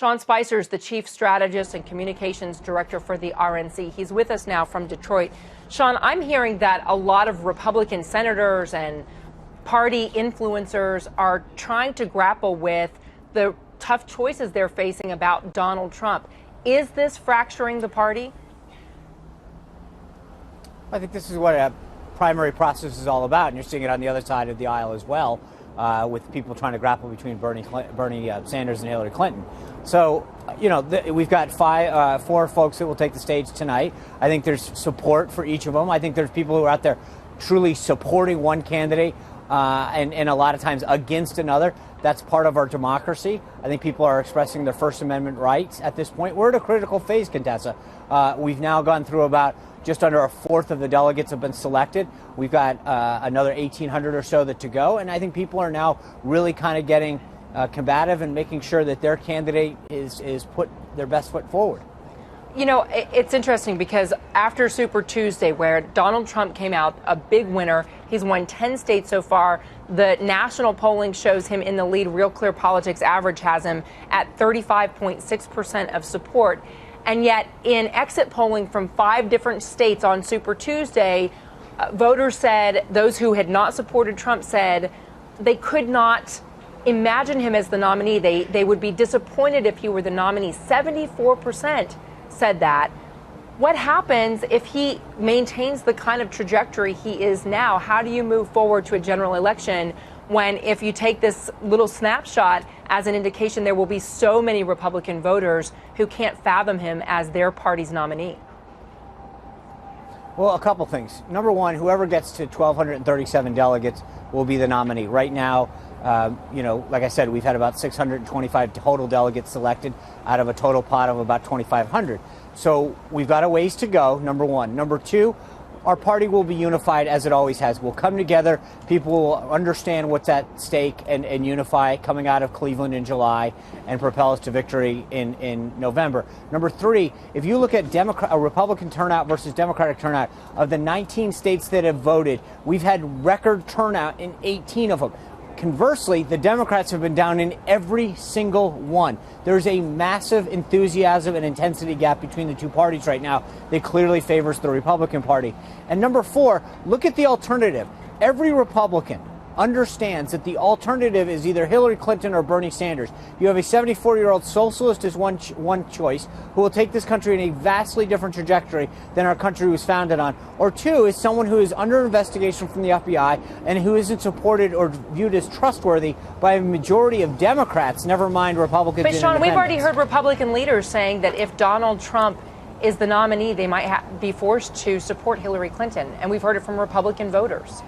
Sean Spicer is the chief strategist and communications director for the RNC. He's with us now from Detroit. Sean, I'm hearing that a lot of Republican senators and party influencers are trying to grapple with the tough choices they're facing about Donald Trump. Is this fracturing the party? I think this is what a primary process is all about, and you're seeing it on the other side of the aisle as well, with people trying to grapple between Bernie Sanders and Hillary Clinton. So, we've got four folks that will take the stage tonight. I think there's support for each of them. I think there's people who are out there truly supporting one candidate and a lot of times against another. That's part of our democracy. I think people are expressing their First Amendment rights at this point. We're at a critical phase, Contessa. We've now gone through about just under a fourth of the delegates have been selected. We've got another 1,800 or so to go. And I think people are now really kind of getting combative and making sure that their candidate is put their best foot forward. It's interesting because after Super Tuesday, where Donald Trump came out a big winner, he's won 10 states so far. The national polling shows him in the lead. Real Clear Politics average has him at 35.6% of support. And yet in exit polling from 5 different states on Super Tuesday, voters said, those who had not supported Trump said they could not imagine him as the nominee. They would be disappointed if he were the nominee. 74% said that. What happens if he maintains the kind of trajectory he is now? How do you move forward to a general election when, if you take this little snapshot as an indication, there will be so many Republican voters who can't fathom him as their party's nominee? Well, a couple things. Number one, whoever gets to 1,237 delegates will be the nominee. Right now, like I said, we've had about 625 total delegates selected out of a total pot of about 2,500. So we've got a ways to go, number one. Number two, our party will be unified as it always has. We'll come together. People will understand what's at stake and unify coming out of Cleveland in July and propel us to victory in November. Number three, if you look at a Republican turnout versus Democratic turnout, of the 19 states that have voted, we've had record turnout in 18 of them. Conversely, the Democrats have been down in every single one. There's a massive enthusiasm and intensity gap between the two parties right now that clearly favors the Republican Party. And number four, look at the alternative. Every Republican understands that the alternative is either Hillary Clinton or Bernie Sanders. You have a 74-year-old socialist as one choice who will take this country in a vastly different trajectory than our country was founded on. Or two is someone who is under investigation from the FBI and who isn't supported or viewed as trustworthy by a majority of Democrats, never mind Republicans. But Sean, we've already heard Republican leaders saying that if Donald Trump is the nominee, they might be forced to support Hillary Clinton. And we've heard it from Republican voters.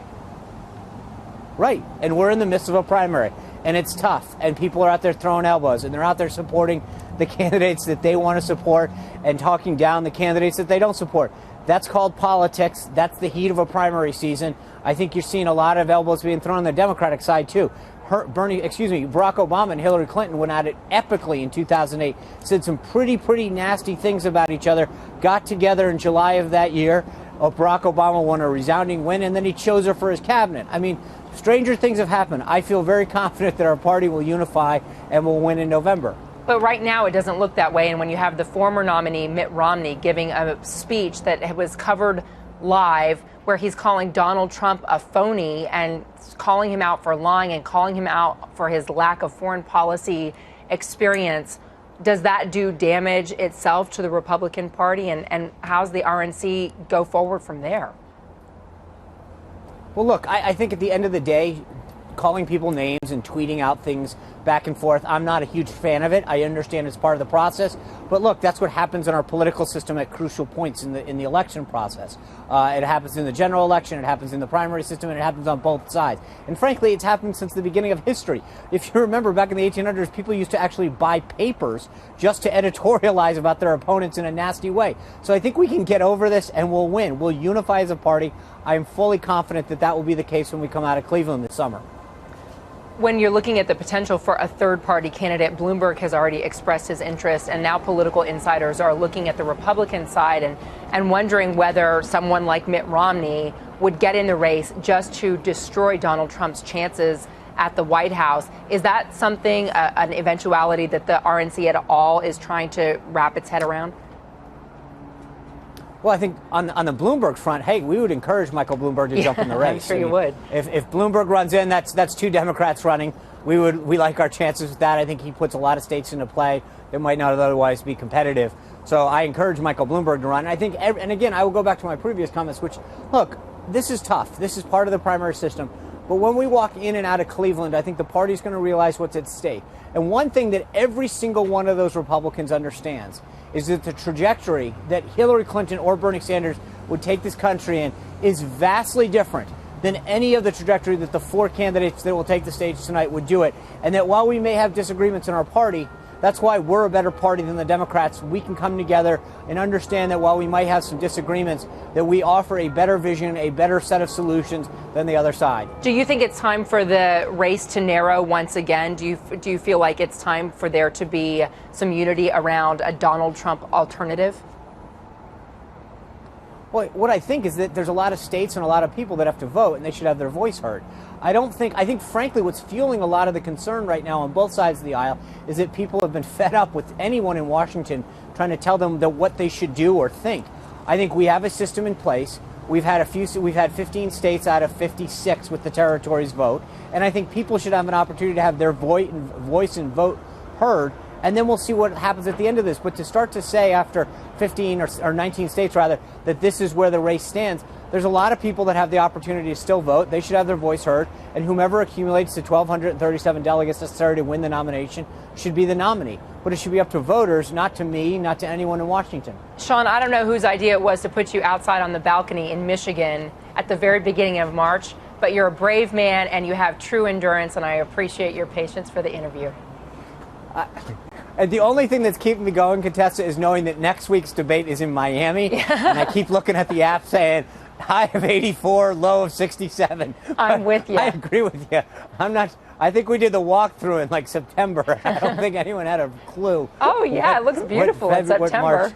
Right. And we're in the midst of a primary, and it's tough, and people are out there throwing elbows, and they're out there supporting the candidates that they want to support and talking down the candidates that they don't support. That's called politics. That's the heat of a primary season. I think you're seeing a lot of elbows being thrown on the Democratic side, too. Barack Obama and Hillary Clinton went at it epically in 2008, said some pretty nasty things about each other, got together in July of that year. Barack Obama won a resounding win, and then he chose her for his cabinet. I mean, stranger things have happened. I feel very confident that our party will unify and will win in November. But right now it doesn't look that way. And when you have the former nominee, Mitt Romney, giving a speech that was covered live where he's calling Donald Trump a phony and calling him out for lying and calling him out for his lack of foreign policy experience, does that do damage itself to the Republican Party? And how's the RNC go forward from there? Well, look, I think at the end of the day, calling people names and tweeting out things back and forth, I'm not a huge fan of it. I understand it's part of the process. But look, that's what happens in our political system at crucial points in the election process. It happens in the general election, it happens in the primary system, and it happens on both sides. And frankly, it's happened since the beginning of history. If you remember, back in the 1800s, people used to actually buy papers just to editorialize about their opponents in a nasty way. So I think we can get over this and we'll win. We'll unify as a party. I'm fully confident that that will be the case when we come out of Cleveland this summer. When you're looking at the potential for a third-party candidate, Bloomberg has already expressed his interest, and now political insiders are looking at the Republican side and wondering whether someone like Mitt Romney would get in the race just to destroy Donald Trump's chances at the White House. Is that something, an eventuality that the RNC at all is trying to wrap its head around? Well, I think on the Bloomberg front, hey, we would encourage Michael Bloomberg to jump in the race. I'm sure you would. If Bloomberg runs in, that's two Democrats running. We like our chances with that. I think he puts a lot of states into play that might not otherwise be competitive. So I encourage Michael Bloomberg to run. I think, and again, I will go back to my previous comments, which, look, this is tough. This is part of the primary system. But when we walk in and out of Cleveland, I think the party's going to realize what's at stake. And one thing that every single one of those Republicans understands is that the trajectory that Hillary Clinton or Bernie Sanders would take this country in is vastly different than any of the trajectory that the four candidates that will take the stage tonight would do it. And that while we may have disagreements in our party, that's why we're a better party than the Democrats. We can come together and understand that while we might have some disagreements, that we offer a better vision, a better set of solutions than the other side. Do you think it's time for the race to narrow once again? Do you feel like it's time for there to be some unity around a Donald Trump alternative? Well, what I think is that there's a lot of states and a lot of people that have to vote, and they should have their voice heard. I think, frankly, what's fueling a lot of the concern right now on both sides of the aisle is that people have been fed up with anyone in Washington trying to tell them that what they should do or think. I think we have a system in place. We've had 15 states out of 56 with the territories vote, and I think people should have an opportunity to have their voice and vote heard. And then we'll see what happens at the end of this. But to start to say after 15 or 19 states, rather, that this is where the race stands, there's a lot of people that have the opportunity to still vote. They should have their voice heard. And whomever accumulates the 1,237 delegates necessary to win the nomination should be the nominee. But it should be up to voters, not to me, not to anyone in Washington. Sean, I don't know whose idea it was to put you outside on the balcony in Michigan at the very beginning of March, but you're a brave man and you have true endurance, and I appreciate your patience for the interview. And the only thing that's keeping me going, Contessa, is knowing that next week's debate is in Miami. And I keep looking at the app saying high of 84, low of 67. I'm with you. I agree with you. I think we did the walkthrough in like September. I don't think anyone had a clue. Oh, yeah, it looks beautiful in September. March.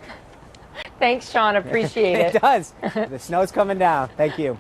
Thanks, Sean. Appreciate it. It does. The snow's coming down. Thank you.